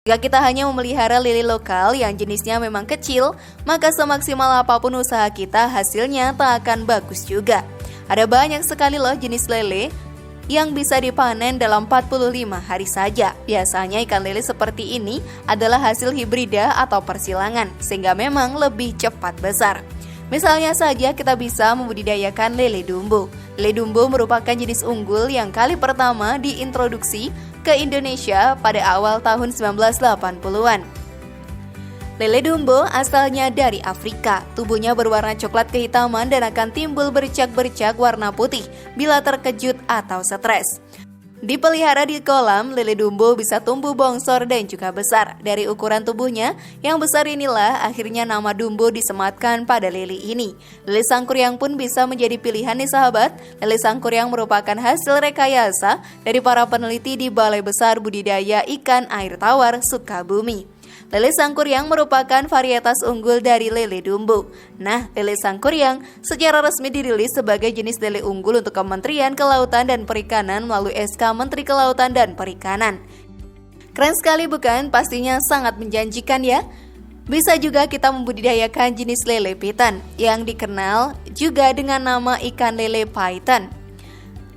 Jika kita hanya memelihara lele lokal yang jenisnya memang kecil, maka semaksimal apapun usaha kita, hasilnya tak akan bagus juga. Ada banyak sekali loh jenis lele yang bisa dipanen dalam 45 hari saja. Biasanya ikan lele seperti ini adalah hasil hibrida atau persilangan, sehingga memang lebih cepat besar. Misalnya saja kita bisa membudidayakan lele dumbo. Lele dumbo merupakan jenis unggul yang kali pertama diintroduksi ke Indonesia pada awal tahun 1980-an. Lele dumbo asalnya dari Afrika. Tubuhnya berwarna coklat kehitaman dan akan timbul bercak-bercak warna putih bila terkejut atau stres. Dipelihara di kolam, lele dumbo bisa tumbuh bongsor dan juga besar. Dari ukuran tubuhnya yang besar inilah akhirnya nama dumbo disematkan pada lele ini. Lele sangkuriang pun bisa menjadi pilihan nih sahabat. Lele sangkuriang merupakan hasil rekayasa dari para peneliti di Balai Besar Budidaya Ikan Air Tawar Sukabumi. Lele sangkuriang merupakan varietas unggul dari lele dumbo. Nah, lele sangkuriang secara resmi dirilis sebagai jenis lele unggul untuk Kementerian Kelautan dan Perikanan melalui SK Menteri Kelautan dan Perikanan. Keren sekali bukan? Pastinya sangat menjanjikan ya. Bisa juga kita membudidayakan jenis lele piton yang dikenal juga dengan nama ikan lele python.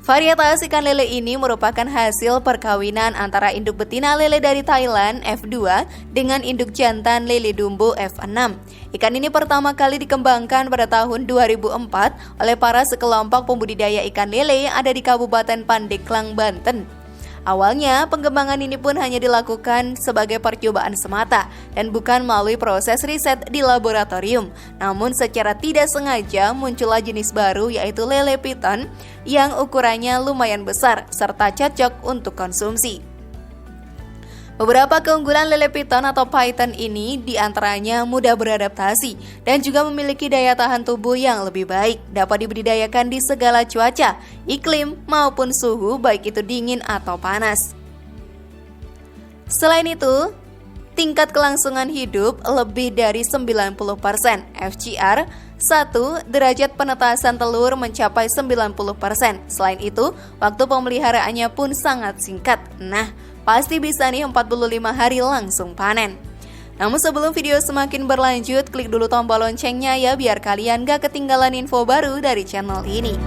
Varietas ikan lele ini merupakan hasil perkawinan antara induk betina lele dari Thailand F2 dengan induk jantan lele dumbo F6. Ikan ini pertama kali dikembangkan pada tahun 2004 oleh para sekelompok pembudidaya ikan lele yang ada di Kabupaten Pandeglang, Banten. Awalnya, pengembangan ini pun hanya dilakukan sebagai percobaan semata dan bukan melalui proses riset di laboratorium. Namun secara tidak sengaja muncullah jenis baru yaitu lele piton yang ukurannya lumayan besar serta cocok untuk konsumsi. Beberapa keunggulan lele piton atau python ini diantaranya mudah beradaptasi dan juga memiliki daya tahan tubuh yang lebih baik. Dapat dibudidayakan di segala cuaca, iklim maupun suhu baik itu dingin atau panas. Selain itu, tingkat kelangsungan hidup lebih dari 90%. FCR 1 derajat penetasan telur mencapai 90%. Selain itu, waktu pemeliharaannya pun sangat singkat. Nah, pasti bisa nih 45 hari langsung panen. Namun sebelum video semakin berlanjut, klik dulu tombol loncengnya ya biar kalian gak ketinggalan info baru dari channel ini.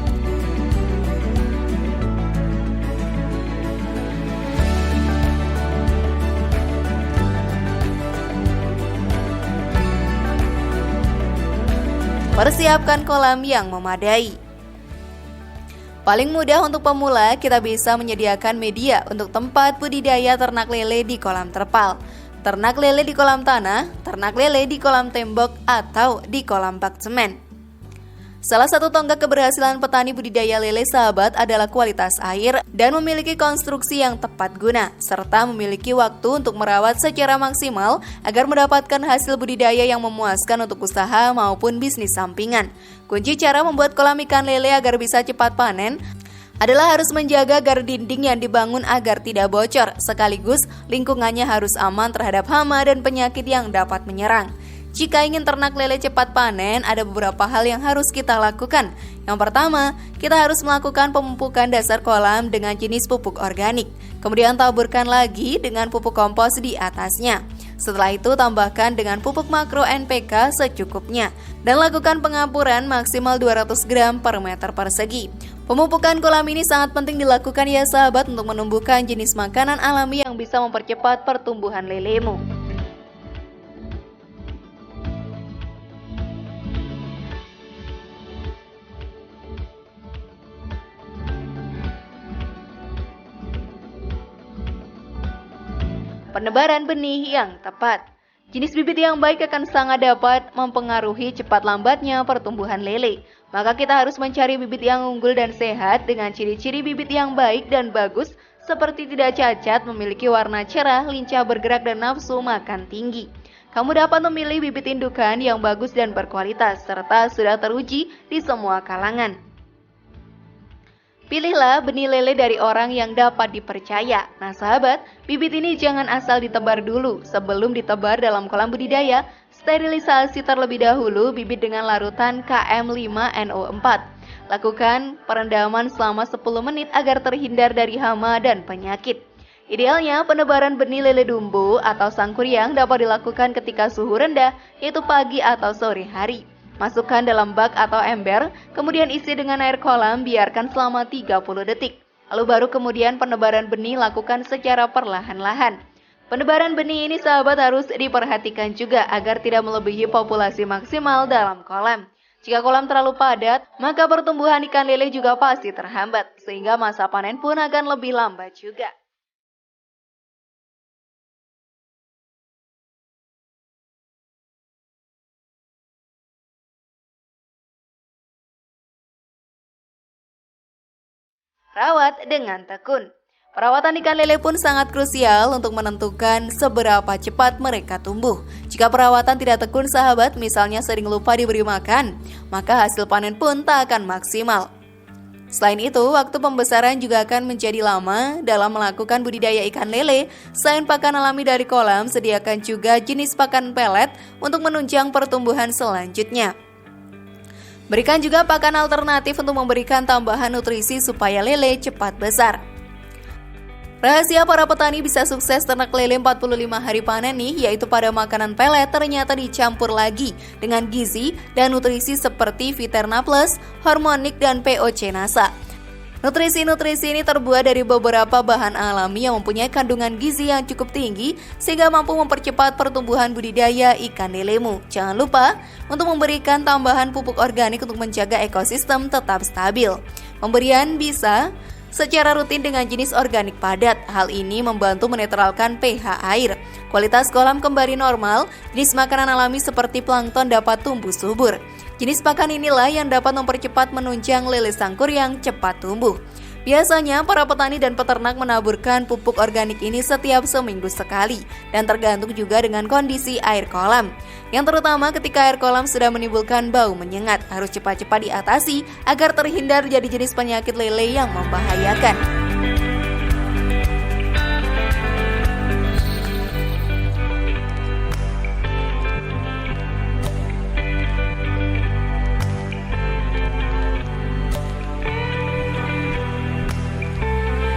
Persiapkan kolam yang memadai. Paling mudah untuk pemula, kita bisa menyediakan media untuk tempat budidaya ternak lele di kolam terpal, ternak lele di kolam tanah, ternak lele di kolam tembok, atau di kolam bak semen. Salah satu tonggak keberhasilan petani budidaya lele sahabat adalah kualitas air dan memiliki konstruksi yang tepat guna, serta memiliki waktu untuk merawat secara maksimal agar mendapatkan hasil budidaya yang memuaskan untuk usaha maupun bisnis sampingan. Kunci cara membuat kolam ikan lele agar bisa cepat panen adalah harus menjaga agar dinding yang dibangun agar tidak bocor, sekaligus lingkungannya harus aman terhadap hama dan penyakit yang dapat menyerang. Jika ingin ternak lele cepat panen, ada beberapa hal yang harus kita lakukan. Yang pertama, kita harus melakukan pemupukan dasar kolam dengan jenis pupuk organik. Kemudian taburkan lagi dengan pupuk kompos di atasnya. Setelah itu tambahkan dengan pupuk makro NPK secukupnya. Dan lakukan pengampuran maksimal 200 gram per meter persegi. Pemupukan kolam ini sangat penting dilakukan ya sahabat untuk menumbuhkan jenis makanan alami yang bisa mempercepat pertumbuhan lelemu. Penebaran benih yang tepat. Jenis bibit yang baik akan sangat dapat mempengaruhi cepat lambatnya pertumbuhan lele. Maka kita harus mencari bibit yang unggul dan sehat dengan ciri-ciri bibit yang baik dan bagus seperti tidak cacat, memiliki warna cerah, lincah bergerak dan nafsu makan tinggi. Kamu dapat memilih bibit indukan yang bagus dan berkualitas serta sudah teruji di semua kalangan. Pilihlah benih lele dari orang yang dapat dipercaya. Nah sahabat, bibit ini jangan asal ditebar dulu. Sebelum ditebar dalam kolam budidaya, sterilisasi terlebih dahulu bibit dengan larutan KM5NO4. Lakukan perendaman selama 10 menit agar terhindar dari hama dan penyakit. Idealnya, penebaran benih lele dumbo atau sangkuriang dapat dilakukan ketika suhu rendah, yaitu pagi atau sore hari. Masukkan dalam bak atau ember, kemudian isi dengan air kolam, biarkan selama 30 detik. Lalu baru kemudian penebaran benih lakukan secara perlahan-lahan. Penebaran benih ini sahabat harus diperhatikan juga agar tidak melebihi populasi maksimal dalam kolam. Jika kolam terlalu padat, maka pertumbuhan ikan lele juga pasti terhambat, sehingga masa panen pun akan lebih lambat juga. Rawat dengan tekun. Perawatan ikan lele pun sangat krusial untuk menentukan seberapa cepat mereka tumbuh. Jika perawatan tidak tekun sahabat, misalnya sering lupa diberi makan, maka hasil panen pun tak akan maksimal. Selain itu, waktu pembesaran juga akan menjadi lama dalam melakukan budidaya ikan lele. Selain pakan alami dari kolam, sediakan juga jenis pakan pelet untuk menunjang pertumbuhan selanjutnya. Berikan juga pakan alternatif untuk memberikan tambahan nutrisi supaya lele cepat besar. Rahasia para petani bisa sukses ternak lele 45 hari panen nih, yaitu pada makanan pelet ternyata dicampur lagi dengan gizi dan nutrisi seperti Viterna Plus, Hormonik, dan POC Nasa. Nutrisi-nutrisi ini terbuat dari beberapa bahan alami yang mempunyai kandungan gizi yang cukup tinggi sehingga mampu mempercepat pertumbuhan budidaya ikan lelemu. Jangan lupa untuk memberikan tambahan pupuk organik untuk menjaga ekosistem tetap stabil. Pemberian bisa secara rutin dengan jenis organik padat. Hal ini membantu menetralkan pH air. Kualitas kolam kembali normal, jenis makanan alami seperti plankton dapat tumbuh subur. Jenis pakan inilah yang dapat mempercepat menunjang lele sangkuriang cepat tumbuh. Biasanya para petani dan peternak menaburkan pupuk organik ini setiap seminggu sekali dan tergantung juga dengan kondisi air kolam. Yang terutama ketika air kolam sudah menimbulkan bau menyengat, harus cepat-cepat diatasi agar terhindar dari jenis penyakit lele yang membahayakan.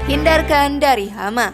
Hindarkan dari hama.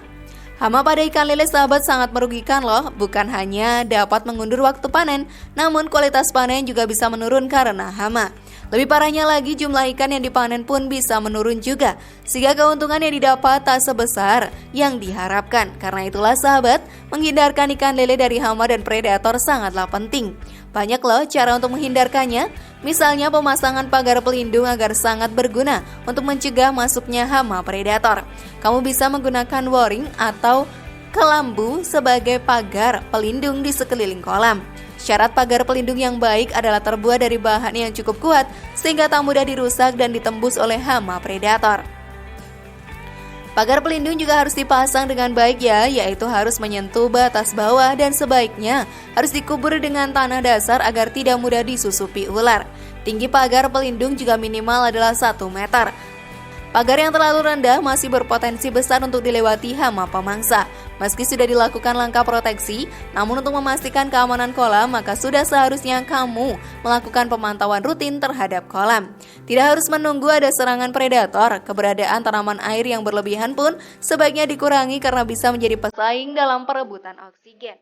Hama pada ikan lele sahabat sangat merugikan loh, bukan hanya dapat mengundur waktu panen, namun kualitas panen juga bisa menurun karena hama. Lebih parahnya lagi, jumlah ikan yang dipanen pun bisa menurun juga, sehingga keuntungan yang didapat tak sebesar yang diharapkan. Karena itulah sahabat, menghindarkan ikan lele dari hama dan predator sangatlah penting. Banyak loh cara untuk menghindarkannya, misalnya pemasangan pagar pelindung agar sangat berguna untuk mencegah masuknya hama predator. Kamu bisa menggunakan waring atau kelambu sebagai pagar pelindung di sekeliling kolam. Syarat pagar pelindung yang baik adalah terbuat dari bahan yang cukup kuat sehingga tak mudah dirusak dan ditembus oleh hama predator. Pagar pelindung juga harus dipasang dengan baik ya, yaitu harus menyentuh batas bawah dan sebaiknya harus dikubur dengan tanah dasar agar tidak mudah disusupi ular. Tinggi pagar pelindung juga minimal adalah 1 meter. Pagar yang terlalu rendah masih berpotensi besar untuk dilewati hama pemangsa. Meski sudah dilakukan langkah proteksi, namun untuk memastikan keamanan kolam, maka sudah seharusnya kamu melakukan pemantauan rutin terhadap kolam. Tidak harus menunggu ada serangan predator, keberadaan tanaman air yang berlebihan pun sebaiknya dikurangi karena bisa menjadi pesaing dalam perebutan oksigen.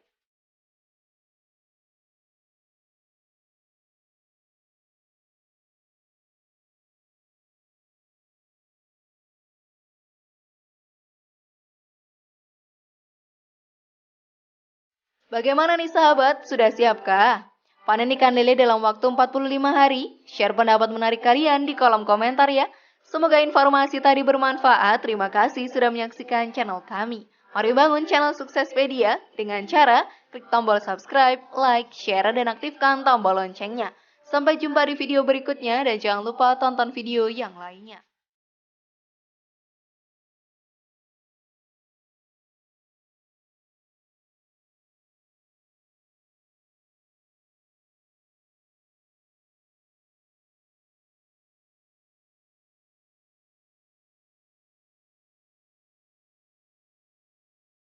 Bagaimana nih sahabat, sudah siapkah? Panen ikan lele dalam waktu 45 hari? Share pendapat menarik kalian di kolom komentar ya. Semoga informasi tadi bermanfaat. Terima kasih sudah menyaksikan channel kami. Mari bangun channel Suksespedia dengan cara klik tombol subscribe, like, share, dan aktifkan tombol loncengnya. Sampai jumpa di video berikutnya dan jangan lupa tonton video yang lainnya.